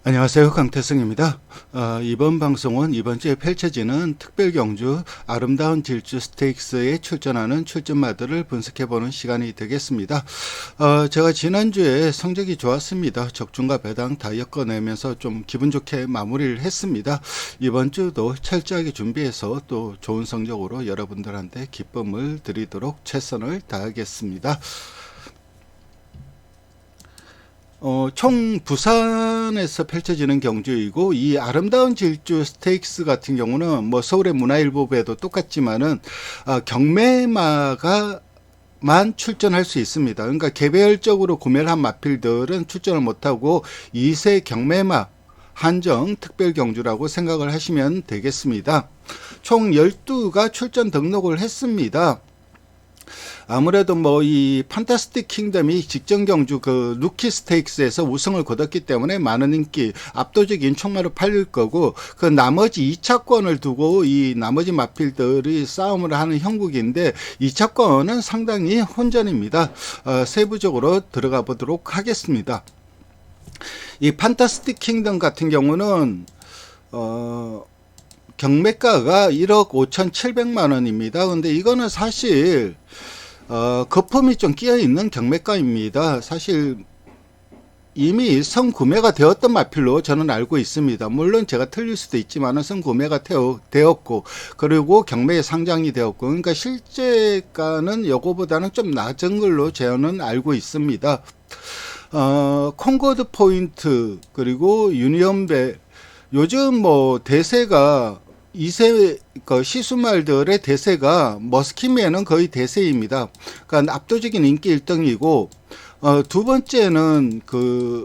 안녕하세요. 강태승입니다. 이번 방송은 이번 주에 펼쳐지는 특별경주 아름다운 질주 스테이크스에 출전하는 출전마들을 분석해보는 시간이 되겠습니다. 제가 지난주에 성적이 좋았습니다. 적중과 배당 다 엮어내면서 좀 기분 좋게 마무리를 했습니다. 이번 주도 철저하게 준비해서 또 좋은 성적으로 여러분들한테 기쁨을 드리도록 최선을 다하겠습니다. 총 부산에서 펼쳐지는 경주이고, 이 아름다운 질주 스테이크스 같은 경우는 뭐 서울의 문화일보배도 똑같지만은 경매마가 만 출전할 수 있습니다. 그러니까 개별적으로 구매를 한 마필들은 출전을 못하고 2세 경매마 한정 특별 경주라고 생각을 하시면 되겠습니다. 총 12가 출전 등록을 했습니다. 아무래도 뭐 이 판타스틱 킹덤이 직전 경주 그 루키 스테이크스에서 우승을 거뒀기 때문에 많은 인기, 압도적인 총마로 팔릴 거고, 그 나머지 2차권을 두고 이 나머지 마필들이 싸움을 하는 형국인데 2차권은 상당히 혼전입니다. 세부적으로 들어가 보도록 하겠습니다. 이 판타스틱 킹덤 같은 경우는 경매가가 1억 5,700만 원입니다. 근데 이거는 사실 거품이 좀 끼어 있는 경매가입니다. 사실 이미 선구매가 되었던 마필로 저는 알고 있습니다. 물론 제가 틀릴 수도 있지만 선구매가 되었고, 그리고 경매에 상장이 되었고, 그러니까 실제가는 요거보다는 좀 낮은 걸로 저는 알고 있습니다. 콩고드 포인트, 그리고 유니언벨, 요즘 뭐 대세가 2세 시수말들의 대세가 머스키미에는 거의 대세입니다. 그러니까 압도적인 인기 1등이고, 두 번째는 그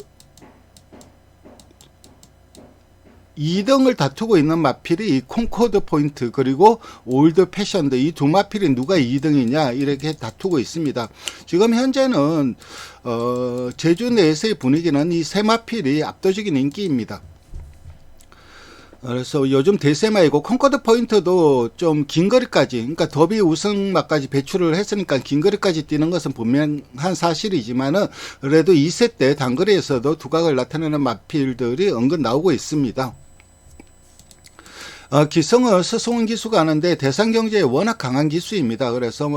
2등을 다투고 있는 마필이 이 콩코드 포인트, 그리고 올드 패션드, 이 두 마필이 누가 2등이냐 이렇게 다투고 있습니다. 지금 현재는 제주 내에서의 분위기는 이 세 마필이 압도적인 인기입니다. 그래서 요즘 대세마이고, 콩코드 포인트도 좀 긴거리까지, 그러니까 더비 우승마까지 배출을 했으니까 긴거리까지 뛰는 것은 분명한 사실이지만은, 그래도 2세 때 단거리에서도 두각을 나타내는 마필들이 은근 나오고 있습니다. 기성은 스승은 기수가 하는데 대상경제에 워낙 강한 기수입니다. 그래서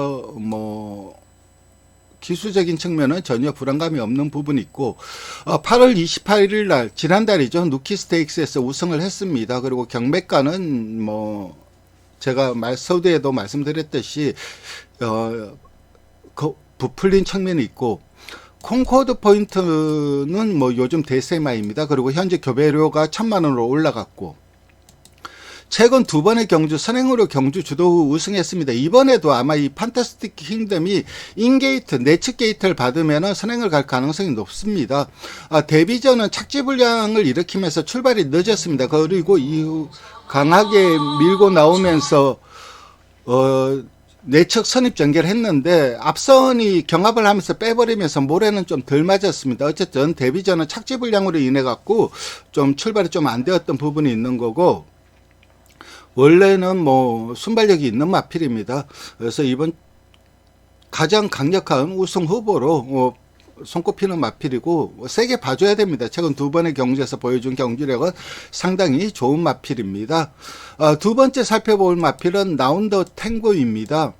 기술적인 측면은 전혀 불안감이 없는 부분이 있고, 8월 28일 날, 지난달이죠, 누키 스테이크스에서 우승을 했습니다. 그리고 경매가는 뭐 제가 서두에도 말씀드렸듯이 부풀린 측면이 있고, 콩코드 포인트는 뭐 요즘 대세마입니다. 그리고 현재 교배료가 1,000만 원으로 올라갔고, 최근 두 번의 경주 선행으로 경주 주도 후 우승했습니다. 이번에도 아마 이 판타스틱 킹덤이 인게이트, 내측 게이트를 받으면 선행을 갈 가능성이 높습니다. 데뷔전은 착지불량을 일으키면서 출발이 늦었습니다. 그리고 이후 강하게 밀고 나오면서 내측 선입 전개를 했는데 앞선이 경합을 하면서 빼버리면서 모래는 좀 덜 맞았습니다. 어쨌든 데뷔전은 착지불량으로 인해 갖고 좀 출발이 좀 안 되었던 부분이 있는 거고, 원래는 뭐 순발력이 있는 마필입니다. 그래서 이번 가장 강력한 우승 후보로 손꼽히는 마필이고, 세게 봐줘야 됩니다. 최근 두 번의 경주에서 보여준 경주력은 상당히 좋은 마필입니다. 두 번째 살펴볼 마필은 나운더 탱고입니다.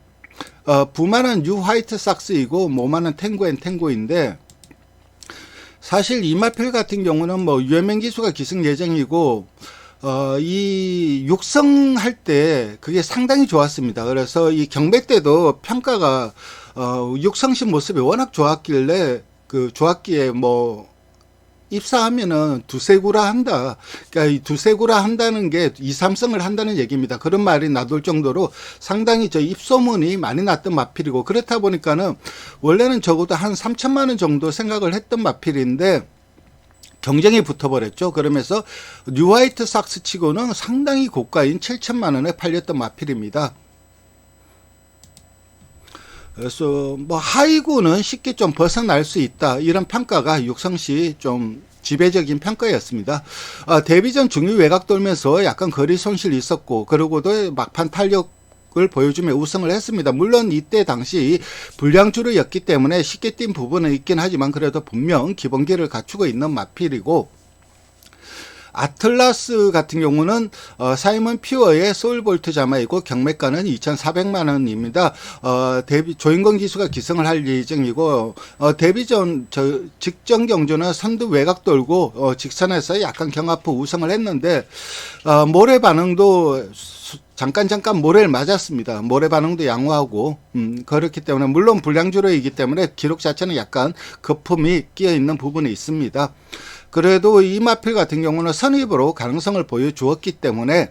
부마는 뉴 화이트 삭스이고 모마는 탱고 앤 탱고인데, 사실 이 마필 같은 경우는 뭐 유해명 기수가 기승 예정이고, 이 육성할 때 그게 상당히 좋았습니다. 그래서 이 경매 때도 평가가 육성신 모습이 워낙 좋았길래, 그 좋았기에 뭐 입사하면은 두세구라 한다. 그러니까 이 두세구라 한다는 게 2, 3승을 한다는 얘기입니다. 그런 말이 나돌 정도로 상당히 저 입소문이 많이 났던 마필이고, 그렇다 보니까는 원래는 적어도 한 3천만 원 정도 생각을 했던 마필인데 경쟁이 붙어버렸죠. 그러면서 뉴 화이트 삭스 치고는 상당히 고가인 7천만 원에 팔렸던 마필입니다. 그래서 뭐 하이구는 쉽게 좀 벗어날 수 있다, 이런 평가가 육성시 좀 지배적인 평가였습니다. 데뷔전 중위 외곽 돌면서 약간 거리 손실이 있었고, 그러고도 막판 탄력 을 보여주며 우승을 했습니다. 물론 이때 당시 불량주로였기 때문에 쉽게 뛴 부분은 있긴 하지만 그래도 분명 기본기를 갖추고 있는 마필이고, 아틀라스 같은 경우는 사이먼 퓨어의 소울볼트 자마이고 경매가는 2,400만 원입니다. 조인권 기수가 기승을 할 예정이고 데뷔전 직전 경주는 선두 외곽 돌고 직선에서 약간 경합 후 우승을 했는데 모래 반응도 잠깐 모래를 맞았습니다. 모래 반응도 양호하고 그렇기 때문에 물론 불량주로이기 때문에 기록 자체는 약간 거품이 끼어 있는 부분이 있습니다. 그래도 이 마필 같은 경우는 선입으로 가능성을 보여주었기 때문에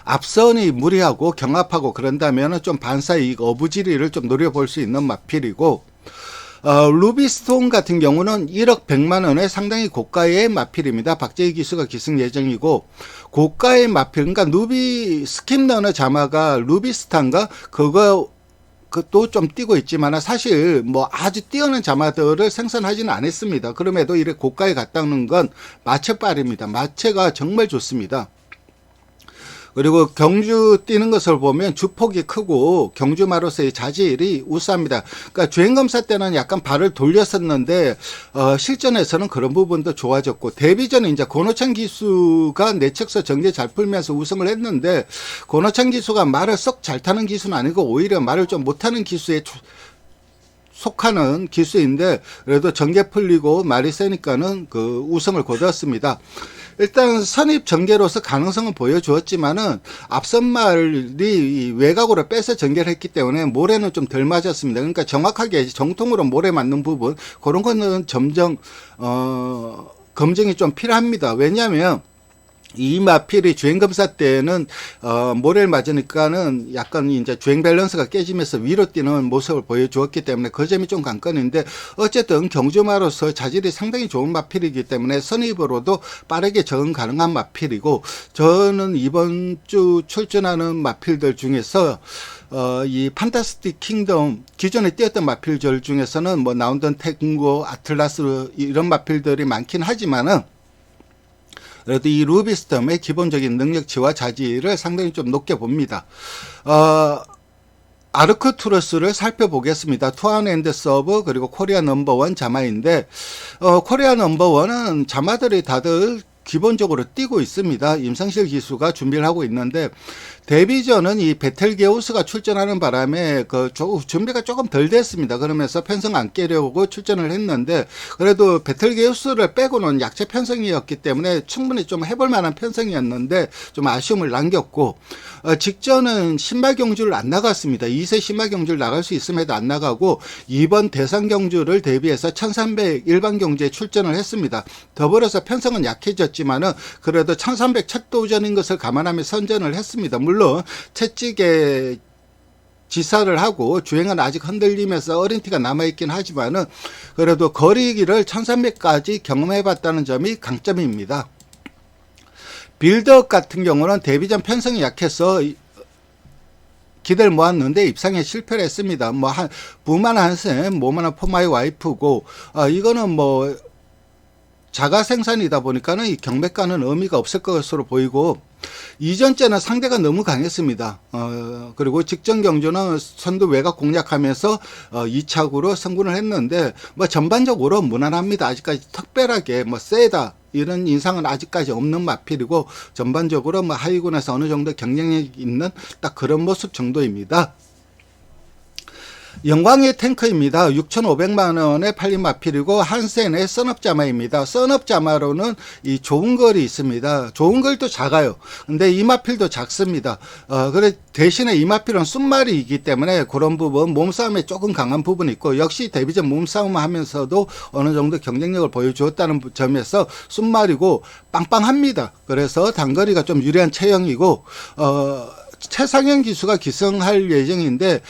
앞선이 무리하고 경합하고 그런다면 좀 반사이익 어부지리를 좀 노려볼 수 있는 마필이고 루비스톤 같은 경우는 1억 100만 원의 상당히 고가의 마필입니다. 박재희 기수가 기승 예정이고 고가의 마필 그러니까 누비 스킵러너 자마가 루비스탄가 그것도 좀 뛰고 있지만 사실 뭐 아주 뛰어난 자마들을 생산하지는 않았습니다. 그럼에도 이렇게 고가에 갔다는 건 마체빨입니다. 마체가 정말 좋습니다. 그리고 경주 뛰는 것을 보면 주폭이 크고 경주마로서의 자질이 우수합니다. 그러니까 주행검사 때는 약간 발을 돌렸었는데 실전에서는 그런 부분도 좋아졌고 데뷔전에 이제 권호찬 기수가 내측서 정제 잘 풀면서 우승을 했는데 권호찬 기수가 말을 썩 잘 타는 기수는 아니고 오히려 말을 좀 못하는 기수에 속하는 기수인데 그래도 정제 풀리고 말이 세니까는 그 우승을 거두었습니다. 일단 선입 전개로서 가능성은 보여주었지만은 앞선 말이 외곽으로 빼서 전개를 했기 때문에 모래는 좀 덜 맞았습니다. 그러니까 정확하게 정통으로 모래 맞는 부분 그런 거는 점점 검증이 좀 필요합니다. 왜냐하면 이 마필이 주행검사 때는 모래를 맞으니까는 약간 이제 주행 밸런스가 깨지면서 위로 뛰는 모습을 보여주었기 때문에 그 점이 좀 관건인데 어쨌든 경주마로서 자질이 상당히 좋은 마필이기 때문에 선입으로도 빠르게 적응 가능한 마필이고 저는 이번 주 출전하는 마필들 중에서 이 판타스틱 킹덤 기존에 뛰었던 마필들 중에서는 뭐 나운던 탱고 아틀라스 이런 마필들이 많긴 하지만은 그래도 이 루비스톰의 기본적인 능력치와 자질을 상당히 좀 높게 봅니다. 아르크투러스를 살펴보겠습니다. 투안앤드 서브 그리고 코리아 넘버원 자마인데 코리아 넘버원은 자마들이 다들 기본적으로 뛰고 있습니다. 임성실 기수가 준비를 하고 있는데 데뷔전은 이 베텔게우스가 출전하는 바람에 준비가 조금 덜 됐습니다. 그러면서 편성 안 깨려고 출전을 했는데 그래도 베텔게우스를 빼고는 약체 편성이었기 때문에 충분히 좀 해볼 만한 편성이었는데 좀 아쉬움을 남겼고 직전은 신마 경주를 안 나갔습니다. 2세 신마 경주를 나갈 수 있음에도 안 나가고 이번 대상 경주를 대비해서 1300 일반 경주에 출전을 했습니다. 더불어서 편성은 약해졌지만은 그래도 1300 첫 도전인 것을 감안하며 선전을 했습니다. 물론 채찍에 지사를 하고 주행은 아직 흔들리면서 어린 티가 남아있긴 하지만은 그래도 거리기를 1300까지 경험해봤다는 점이 강점입니다. 빌드업 같은 경우는 데뷔전 편성이 약해서 기대를 모았는데 입상에 실패를 했습니다. 뭐 부만 한샘, 모마나 포마이 와이프고 이거는 뭐 자가 생산이다 보니까는 이 경매가는 의미가 없을 것으로 보이고 이전째는 상대가 너무 강했습니다. 그리고 직전 경주는 선두 외곽 공략하면서 2착으로 승부를 했는데 뭐 전반적으로 무난합니다. 아직까지 특별하게 뭐 세다 이런 인상은 아직까지 없는 마필이고 전반적으로 뭐 하위군에서 어느 정도 경쟁력 있는 딱 그런 모습 정도입니다. 영광의 탱크입니다. 6,500만 원에 팔린 마필이고 한센의 썬업자마입니다. 썬업자마로는 이 좋은 걸이 있습니다. 좋은 걸도 작아요. 근데 이 마필도 작습니다. 그래 대신에 이 마필은 순말이기 때문에 그런 부분 몸싸움에 조금 강한 부분이 있고 역시 데뷔전 몸싸움을 하면서도 어느 정도 경쟁력을 보여주었다는 점에서 순말이고 빵빵합니다. 그래서 단거리가 좀 유리한 체형이고 최상현 기수가 기승할 예정인데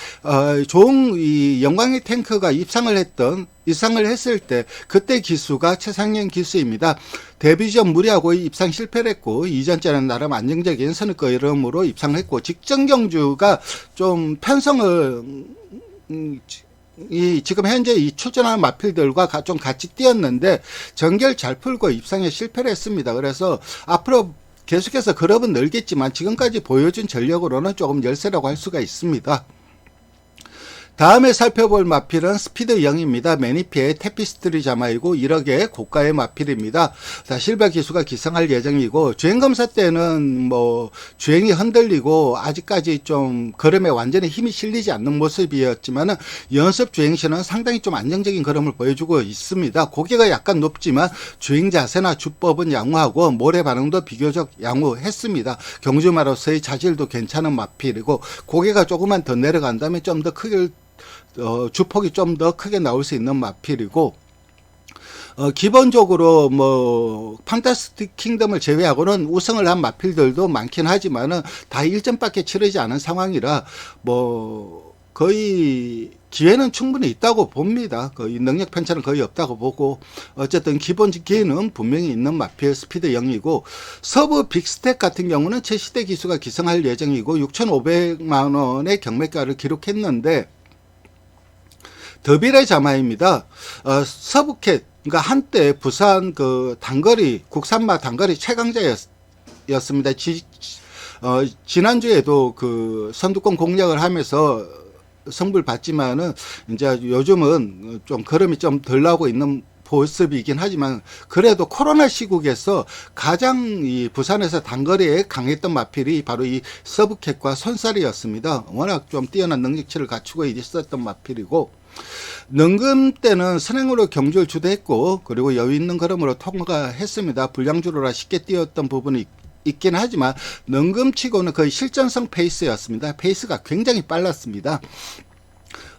좋은 이 영광의 탱크가 입상을 했을 때 그때 기수가 최상현 기수입니다. 데뷔전 무리하고 입상 실패를 했고 이전째는 나름 안정적인 선입거 이름으로 입상을 했고 직전 경주가 좀 편성을 지금 현재 이 출전하는 마필들과 좀 같이 뛰었는데 전결 잘 풀고 입상에 실패를 했습니다. 그래서 앞으로 계속해서 그룹은 늘겠지만 지금까지 보여준 전력으로는 조금 열세라고 할 수가 있습니다. 다음에 살펴볼 마필은 스피드 0입니다. 매니피의 테피스트리 자마이고 1억의 고가의 마필입니다. 자, 실버 기수가 기승할 예정이고 주행검사 때는 뭐 주행이 흔들리고 아직까지 좀 걸음에 완전히 힘이 실리지 않는 모습이었지만 연습 주행 시는 상당히 좀 안정적인 걸음을 보여주고 있습니다. 고개가 약간 높지만 주행 자세나 주법은 양호하고 모래 반응도 비교적 양호했습니다. 경주마로서의 자질도 괜찮은 마필이고 고개가 조금만 더 내려간다면 좀 더 크게 주폭이 좀 더 크게 나올 수 있는 마필이고 기본적으로 뭐 판타스틱 킹덤을 제외하고는 우승을 한 마필들도 많긴 하지만은 다 1점밖에 치르지 않은 상황이라 뭐 거의 기회는 충분히 있다고 봅니다. 거의 능력 편차는 거의 없다고 보고 어쨌든 기본 기회는 분명히 있는 마필 스피드 0이고 서브 빅스택 같은 경우는 최시대 기수가 기승할 예정이고 6,500만 원의 경매가를 기록했는데 더빌의 자마입니다. 서브캣, 그러니까 한때 부산 그 단거리, 국산마 단거리 최강자였습니다. 지난주에도 그 선두권 공략을 하면서 성불 받지만은 이제 요즘은 좀 걸음이 좀 덜 나오고 있는 모습이긴 하지만 그래도 코로나 시국에서 가장 이 부산에서 단거리에 강했던 마필이 바로 이 서브캣과 손살이었습니다. 워낙 좀 뛰어난 능력치를 갖추고 있었던 마필이고 능금 때는 선행으로 경주를 주도했고 그리고 여유 있는 걸음으로 통과했습니다. 불량주로라 쉽게 뛰었던 부분이 있긴 하지만 능금치고는 거의 실전성 페이스였습니다. 페이스가 굉장히 빨랐습니다.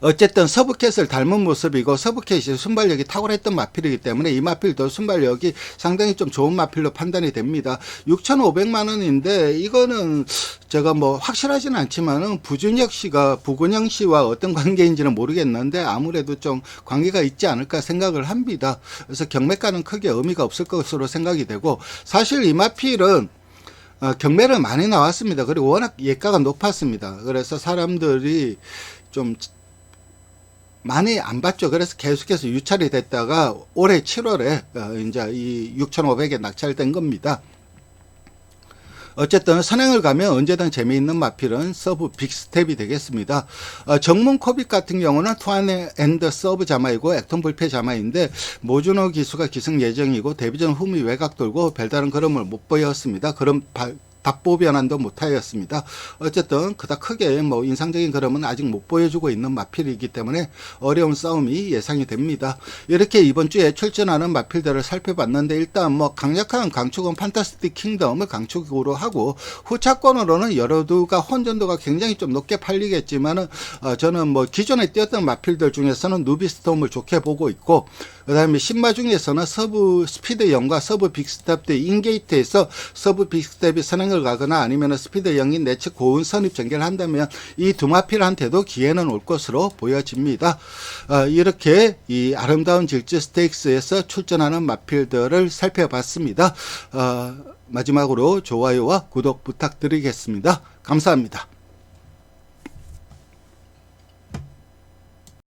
어쨌든 서브캣을 닮은 모습이고 서브캣이 순발력이 탁월했던 마필이기 때문에 이 마필도 순발력이 상당히 좀 좋은 마필로 판단이 됩니다. 6,500만 원인데 이거는 제가 뭐 확실하지는 않지만은 부준혁 씨가 부근영 씨와 어떤 관계인지는 모르겠는데 아무래도 좀 관계가 있지 않을까 생각을 합니다. 그래서 경매가는 크게 의미가 없을 것으로 생각이 되고 사실 이 마필은 경매를 많이 나왔습니다. 그리고 워낙 예가가 높았습니다. 그래서 사람들이 좀 많이 안 봤죠. 그래서 계속해서 유찰이 됐다가 올해 7월에 이제 이 6,500에 낙찰된 겁니다. 어쨌든 선행을 가면 언제든 재미있는 마필은 서브 빅스텝이 되겠습니다. 정문 코빅 같은 경우는 투안앤드 서브 자마이고 액턴 불패 자마인데 모주노 기수가 기승 예정이고 데뷔전 흠이 외곽 돌고 별다른 걸음을 못 보였습니다. 그럼 답보 변환도 못하였습니다. 어쨌든 그닥 크게 뭐 인상적인 걸음은 아직 못 보여주고 있는 마필이기 때문에 어려운 싸움이 예상이 됩니다. 이렇게 이번 주에 출전하는 마필들을 살펴봤는데 일단 뭐 강력한 강축은 판타스틱 킹덤을 강축으로 하고 후차권으로는 여러두가 혼전도가 굉장히 좀 높게 팔리겠지만은 저는 뭐 기존에 뛰었던 마필들 중에서는 누비스톰을 좋게 보고 있고 그 다음에 신마 중에서는 서브 스피드 0과 서브 빅스텝 때 인게이트에서 서브 빅스텝이 선행을 가거나 아니면 스피드 0인 내측 고운 선입 전개를 한다면 이 두 마필한테도 기회는 올 것으로 보여집니다. 이렇게 이 아름다운 질주 스테이크스에서 출전하는 마필들을 살펴봤습니다. 마지막으로 좋아요와 구독 부탁드리겠습니다. 감사합니다.